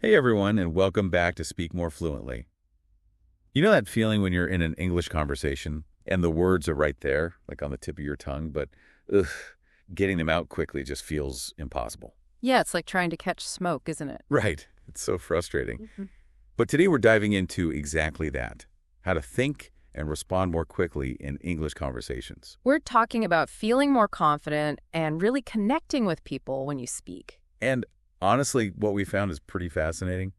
Hey everyone, and welcome back to Speak More Fluently. You know that feeling when you're in an English conversation and the words are right there, like on the tip of your tongue, but ugh, getting them out quickly just feels impossible. Yeah, it's like trying to catch smoke, isn't it? Right. It's so frustrating. Mhm. But today we're diving into exactly that, how to think and respond more quickly in English conversations. We're talking about feeling more confident and really connecting with people when you speak. And honestly, what we found is pretty fascinating.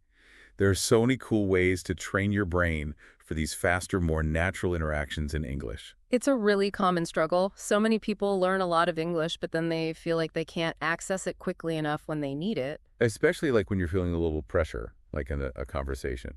There are so many cool ways to train your brain for these faster, more natural interactions in English. It's a really common struggle. So many people learn a lot of English, but then they feel like they can't access it quickly enough when they need it. Especially like when you're feeling a little pressure, like in a conversation.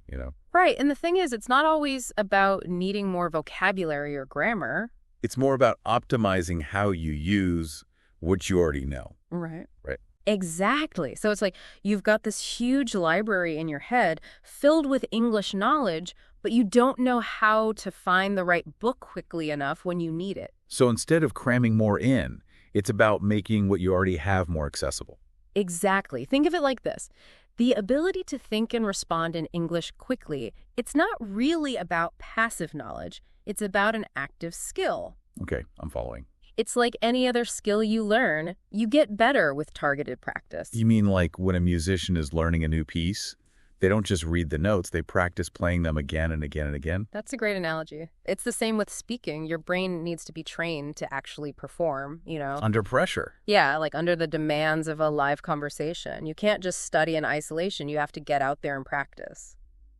Right, and the thing is, it's not always about needing more vocabulary or grammar. It's more about optimizing how you use what you already know. Right. Right. Exactly. So it's like you've got this huge library in your head filled with English knowledge, but you don't know how to find the right book quickly enough when you need it. So instead of cramming more in, it's about making what you already have more accessible. Exactly. Think of it like this. The ability to think and respond in English quickly, it's not really about passive knowledge. It's about an active skill. Okay, I'm following. It's like any other skill you learn, you get better with targeted practice. You mean like when a musician is learning a new piece, they don't just read the notes, they practice playing them again and again and again? That's a great analogy. It's the same with speaking. Your brain needs to be trained to actually perform. Under pressure. Yeah, like under the demands of a live conversation. You can't just study in isolation. You have to get out there and practice.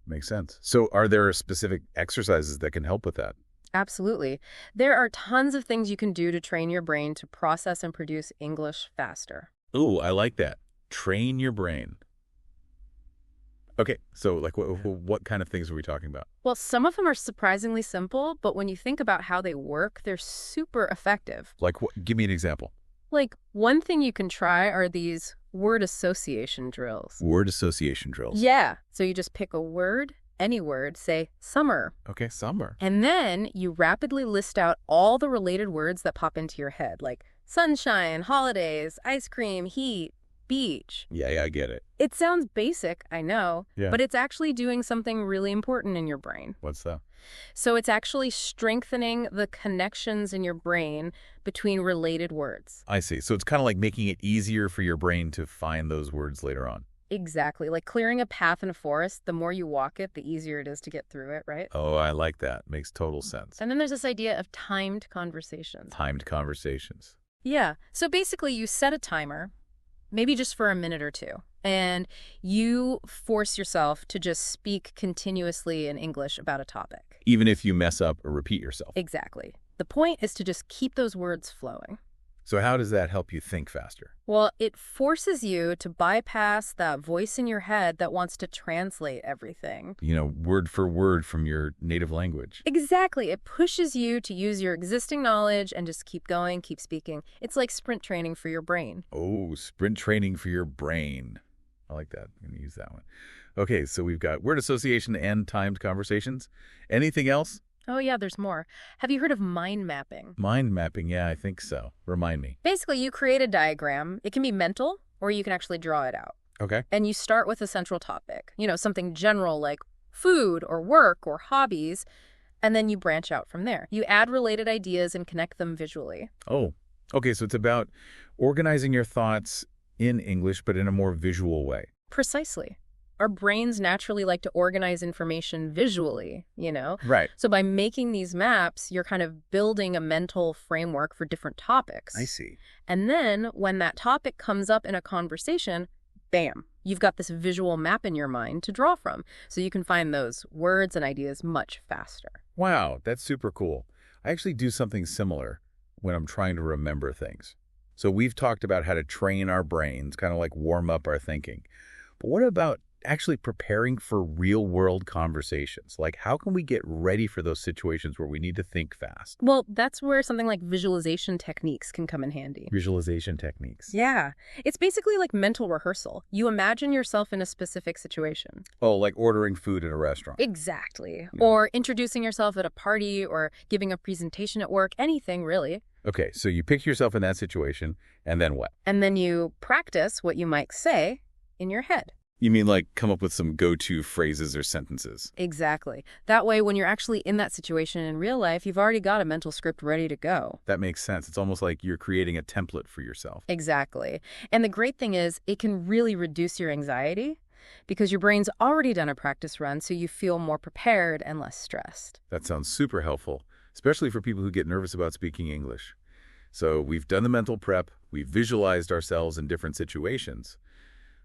Makes sense. So are there specific exercises that can help with that? Absolutely. There are tons of things you can do to train your brain to process and produce English faster. Ooh, I like that. Train your brain. Okay, so like what kind of things are we talking about? Well, some of them are surprisingly simple, but when you think about how they work, they're super effective. Like what? Give me an example. Like, one thing you can try are these word association drills. Word association drills. Yeah. So you just pick a word, any word, say summer. Okay, summer. And then you rapidly list out all the related words that pop into your head, like sunshine, holidays, ice cream, heat, beach. Yeah, I get it. It sounds basic, I know, Yeah. but it's actually doing something really important in your brain. What's that? So it's actually strengthening the connections in your brain between related words. I see. So it's kind of like making it easier for your brain to find those words later on. Exactly. Like clearing a path in a forest, the more you walk it, the easier it is to get through it, right? Oh, I like that. Makes total sense. And then there's this idea of timed conversations. Timed conversations. Yeah. So basically you set a timer, maybe just for a minute or two, and you force yourself to just speak continuously in English about a topic. Even if you mess up or repeat yourself. Exactly. The point is to just keep those words flowing. So how does that help you think faster? Well, it forces you to bypass that voice in your head that wants to translate everything. Word for word from your native language. Exactly. It pushes you to use your existing knowledge and just keep going, keep speaking. It's like sprint training for your brain. Oh, sprint training for your brain. I like that. I'm going to use that one. Okay, so we've got word association and timed conversations. Anything else? Oh, yeah, there's more. Have you heard of mind mapping? Mind mapping, yeah, I think so. Remind me. Basically, you create a diagram. It can be mental, or you can actually draw it out. Okay. And you start with a central topic, something general like food or work or hobbies, and then you branch out from there. You add related ideas and connect them visually. Oh, okay, so it's about organizing your thoughts in English, but in a more visual way. Precisely. Our brains naturally like to organize information visually. Right. So by making these maps, you're kind of building a mental framework for different topics. I see. And then when that topic comes up in a conversation, bam, you've got this visual map in your mind to draw from. So you can find those words and ideas much faster. Wow, that's super cool. I actually do something similar when I'm trying to remember things. So we've talked about how to train our brains, kind of like warm up our thinking. But what about actually preparing for real-world conversations? Like, how can we get ready for those situations where we need to think fast? Well, that's where something like visualization techniques can come in handy. Visualization techniques. Yeah. It's basically like mental rehearsal. You imagine yourself in a specific situation. Oh, like ordering food at a restaurant. Exactly. Yeah. Or introducing yourself at a party or giving a presentation at work, anything really. Okay, so you pick yourself in that situation, and then what? And then you practice what you might say in your head. You mean like come up with some go-to phrases or sentences? Exactly. That way, when you're actually in that situation in real life, you've already got a mental script ready to go. That makes sense. It's almost like you're creating a template for yourself. Exactly. And the great thing is, it can really reduce your anxiety because your brain's already done a practice run, so you feel more prepared and less stressed. That sounds super helpful, especially for people who get nervous about speaking English. So we've done the mental prep, we've visualized ourselves in different situations.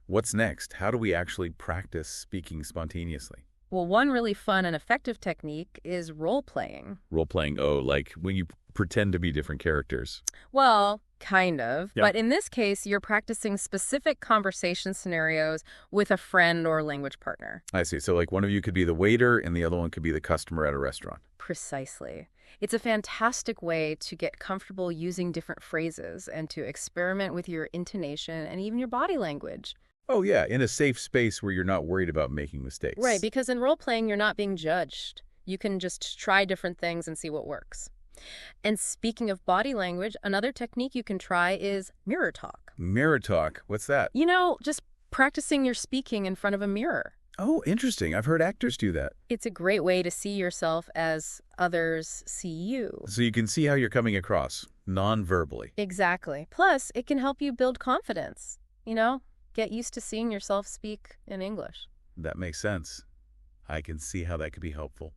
What's next? How do we actually practice speaking spontaneously? Well, one really fun and effective technique is role-playing. Role-playing, oh, like when you pretend to be different characters. Well, kind of. Yeah. But in this case, you're practicing specific conversation scenarios with a friend or language partner. I see. So like one of you could be the waiter and the other one could be the customer at a restaurant. Precisely. It's a fantastic way to get comfortable using different phrases and to experiment with your intonation and even your body language. Oh, yeah, in a safe space where you're not worried about making mistakes. Right, because in role-playing, you're not being judged. You can just try different things and see what works. And speaking of body language, another technique you can try is mirror talk. Mirror talk, what's that? Just practicing your speaking in front of a mirror. Oh, interesting. I've heard actors do that. It's a great way to see yourself as others see you. So you can see how you're coming across, non-verbally. Exactly. Plus, it can help you build confidence. Get used to seeing yourself speak in English. That makes sense. I can see how that could be helpful.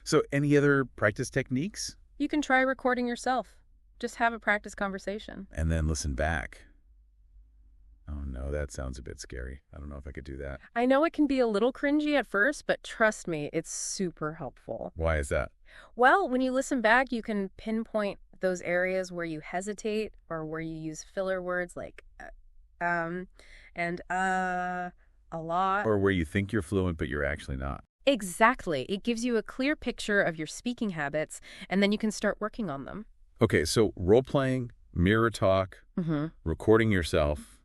So any other practice techniques? You can try recording yourself. Just have a practice conversation. And then listen back. Oh no, that sounds a bit scary. I don't know if I could do that. I know it can be a little cringy at first, but trust me, it's super helpful. Why is that? Well, when you listen back, you can pinpoint those areas where you hesitate or where you use filler words like and a lot. Or where you think you're fluent, but you're actually not. Exactly. It gives you a clear picture of your speaking habits, and then you can start working on them. Okay, so role-playing, mirror talk, recording yourself,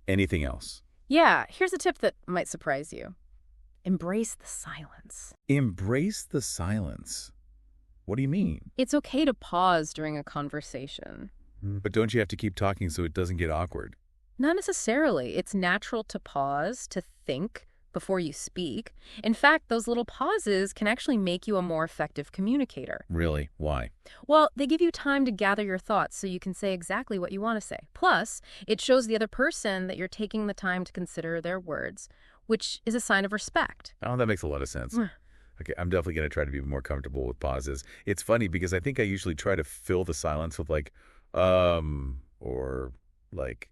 anything else? Yeah, here's a tip that might surprise you. Embrace the silence. Embrace the silence. What do you mean? It's okay to pause during a conversation. But don't you have to keep talking so it doesn't get awkward? Not necessarily. It's natural to pause, to think before you speak. In fact, those little pauses can actually make you a more effective communicator. Really? Why? Well, they give you time to gather your thoughts so you can say exactly what you want to say. Plus, it shows the other person that you're taking the time to consider their words, which is a sign of respect. Oh, that makes a lot of sense. Okay, I'm definitely going to try to be more comfortable with pauses. It's funny because I think I usually try to fill the silence with like, or like,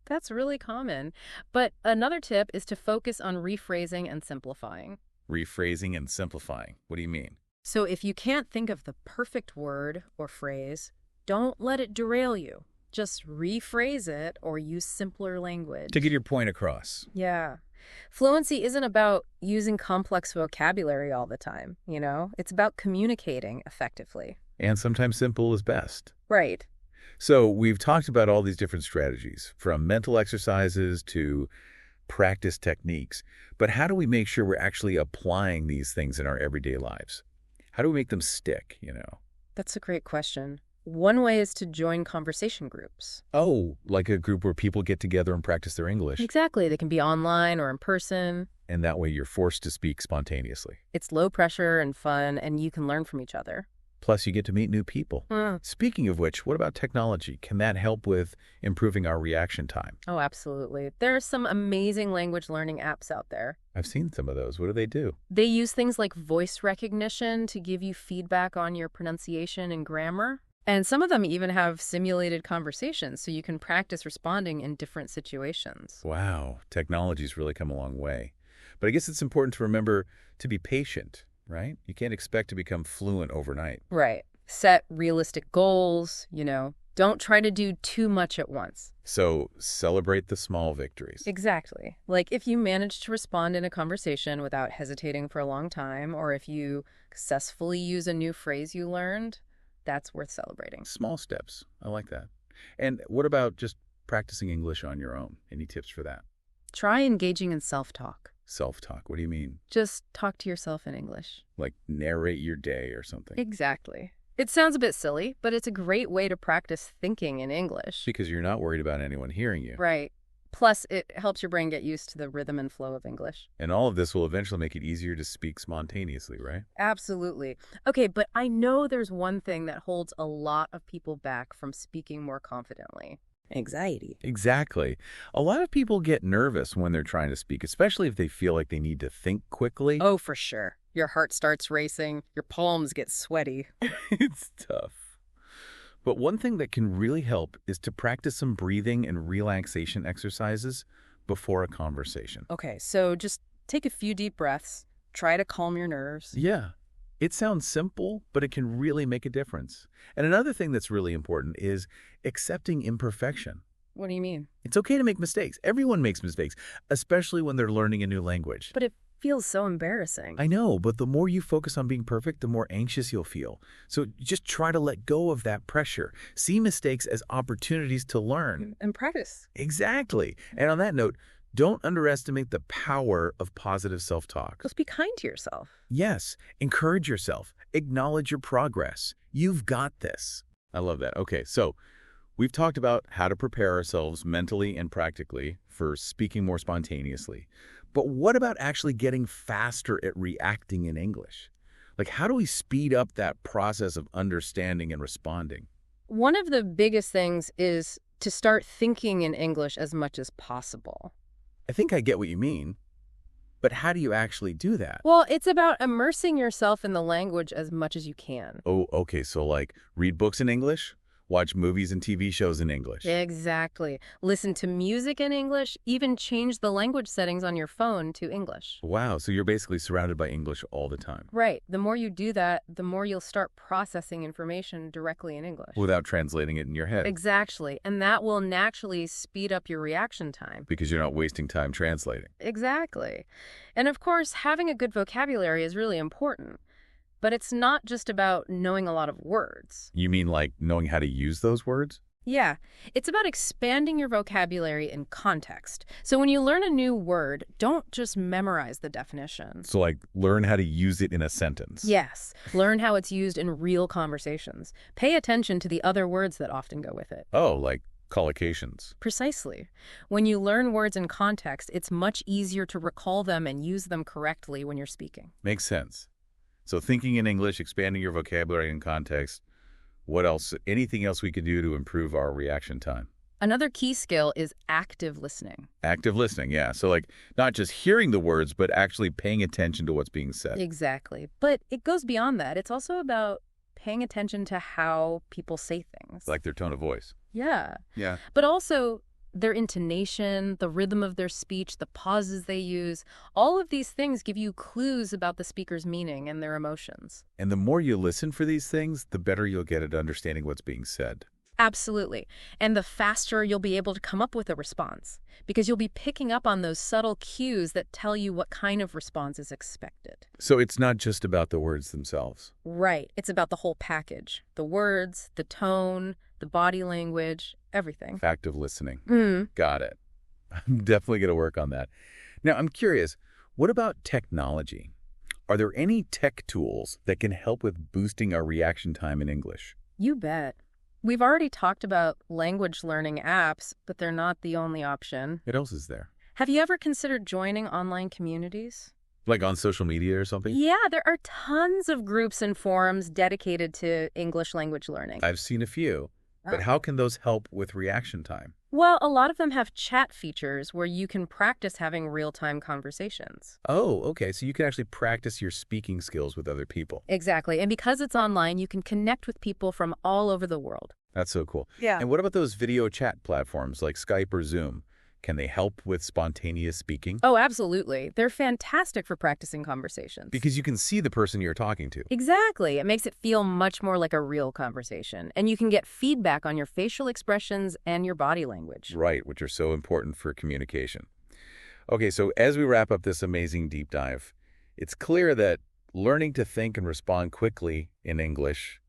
That's really common. But another tip is to focus on rephrasing and simplifying. Rephrasing and simplifying. What do you mean? So if you can't think of the perfect word or phrase, don't let it derail you. Just rephrase it or use simpler language. To get your point across. Yeah. Fluency isn't about using complex vocabulary all the time, It's about communicating effectively. And sometimes simple is best. Right. So we've talked about all these different strategies, from mental exercises to practice techniques. But how do we make sure we're actually applying these things in our everyday lives? How do we make them stick, That's a great question. One way is to join conversation groups. Oh, like a group where people get together and practice their English. Exactly. They can be online or in person. And that way you're forced to speak spontaneously. It's low pressure and fun, and you can learn from each other. Plus, you get to meet new people. Speaking of which, what about technology? Can that help with improving our reaction time? Oh, absolutely. There are some amazing language learning apps out there. I've seen some of those. What do they do? They use things like voice recognition to give you feedback on your pronunciation and grammar. And some of them even have simulated conversations, so you can practice responding in different situations. Wow, technology's really come a long way. But I guess it's important to remember to be patient, right? You can't expect to become fluent overnight. Right. Set realistic goals, Don't try to do too much at once. So celebrate the small victories. Exactly. Like if you manage to respond in a conversation without hesitating for a long time, or if you successfully use a new phrase you learned, that's worth celebrating. Small steps. I like that. And what about just practicing English on your own? Any tips for that? Try engaging in self-talk. Self-talk. What do you mean? Just talk to yourself in English. Like narrate your day or something? Exactly. It sounds a bit silly, but it's a great way to practice thinking in English. Because you're not worried about anyone hearing you. Right. Plus, it helps your brain get used to the rhythm and flow of English. And all of this will eventually make it easier to speak spontaneously, right? Absolutely. Okay, but I know there's one thing that holds a lot of people back from speaking more confidently. Anxiety. Exactly. A lot of people get nervous when they're trying to speak, especially if they feel like they need to think quickly. Oh, for sure. Your heart starts racing, your palms get sweaty. It's tough. But one thing that can really help is to practice some breathing and relaxation exercises before a conversation. Okay, so just take a few deep breaths, try to calm your nerves. Yeah, it sounds simple, but it can really make a difference. And another thing that's really important is accepting imperfection. What do you mean? It's okay to make mistakes. Everyone makes mistakes, especially when they're learning a new language. But it feels so embarrassing. I know, but the more you focus on being perfect, the more anxious you'll feel. So just try to let go of that pressure. See mistakes as opportunities to learn. And practice. Exactly. And on that note, don't underestimate the power of positive self-talk. Just be kind to yourself. Yes, encourage yourself. Acknowledge your progress. You've got this. I love that. Okay, so we've talked about how to prepare ourselves mentally and practically for speaking more spontaneously. But what about actually getting faster at reacting in English? Like, how do we speed up that process of understanding and responding? One of the biggest things is to start thinking in English as much as possible. I think I get what you mean, but how do you actually do that? Well, it's about immersing yourself in the language as much as you can. Oh, okay, so like read books in English, watch movies and TV shows in English. Exactly. Listen to music in English, even change the language settings on your phone to English. Wow, so you're basically surrounded by English all the time. Right. The more you do that, the more you'll start processing information directly in English. Without translating it in your head. Exactly. And that will naturally speed up your reaction time. Because you're not wasting time translating. Exactly. And of course, having a good vocabulary is really important. But it's not just about knowing a lot of words. You mean like knowing how to use those words? Yeah, it's about expanding your vocabulary in context. So when you learn a new word, don't just memorize the definition. So like learn how to use it in a sentence. Yes, learn how it's used in real conversations. Pay attention to the other words that often go with it. Oh, like collocations. Precisely. When you learn words in context, it's much easier to recall them and use them correctly when you're speaking. Makes sense. So thinking in English, expanding your vocabulary and context. What else? Anything else we could do to improve our reaction time? Another key skill is active listening. Active listening, yeah. So like not just hearing the words, but actually paying attention to what's being said. Exactly. But it goes beyond that. It's also about paying attention to how people say things. Like their tone of voice. Yeah. Yeah. But also their intonation, the rhythm of their speech, the pauses they use, all of these things give you clues about the speaker's meaning and their emotions. And the more you listen for these things, the better you'll get at understanding what's being said. Absolutely. And the faster you'll be able to come up with a response, because you'll be picking up on those subtle cues that tell you what kind of response is expected. So it's not just about the words themselves. Right. It's about the whole package. The words, the tone, the body language, everything. Active listening. Mm. Got it. I'm definitely going to work on that. Now, I'm curious, what about technology? Are there any tech tools that can help with boosting our reaction time in English? You bet. We've already talked about language learning apps, but they're not the only option. What else is there? Have you ever considered joining online communities? Like on social media or something? Yeah, there are tons of groups and forums dedicated to English language learning. I've seen a few, but how can those help with reaction time? Well, a lot of them have chat features where you can practice having real-time conversations. Oh, okay. So you can actually practice your speaking skills with other people. Exactly. And because it's online, you can connect with people from all over the world. That's so cool. Yeah. And what about those video chat platforms like Skype or Zoom? Can they help with spontaneous speaking? Oh, absolutely. They're fantastic for practicing conversations. Because you can see the person you're talking to. Exactly. It makes it feel much more like a real conversation. And you can get feedback on your facial expressions and your body language. Right, which are so important for communication. Okay, so as we wrap up this amazing deep dive, it's clear that learning to think and respond quickly in English,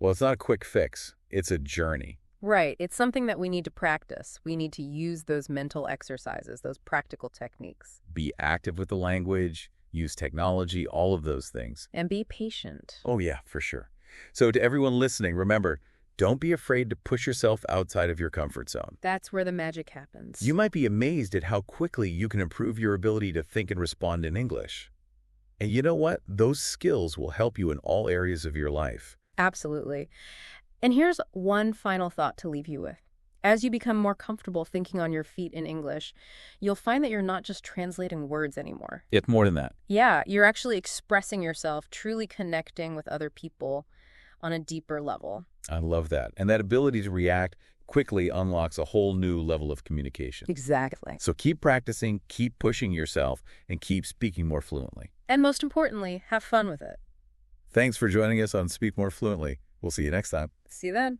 well, it's not a quick fix. It's a journey. Right. It's something that we need to practice. We need to use those mental exercises, those practical techniques. Be active with the language, use technology, all of those things. And be patient. Oh, yeah, for sure. So to everyone listening, remember, Don't be afraid to push yourself outside of your comfort zone. That's where the magic happens. You might be amazed at how quickly you can improve your ability to think and respond in English. And you know what? Those skills will help you in all areas of your life. Absolutely. And here's one final thought to leave you with. As you become more comfortable thinking on your feet in English, you'll find that you're not just translating words anymore. It's more than that. Yeah, you're actually expressing yourself, truly connecting with other people on a deeper level. I love that. And that ability to react quickly unlocks a whole new level of communication. Exactly. So keep practicing, keep pushing yourself, and keep speaking more fluently. And most importantly, have fun with it. Thanks for joining us on Speak More Fluently. We'll see you next time. See you then.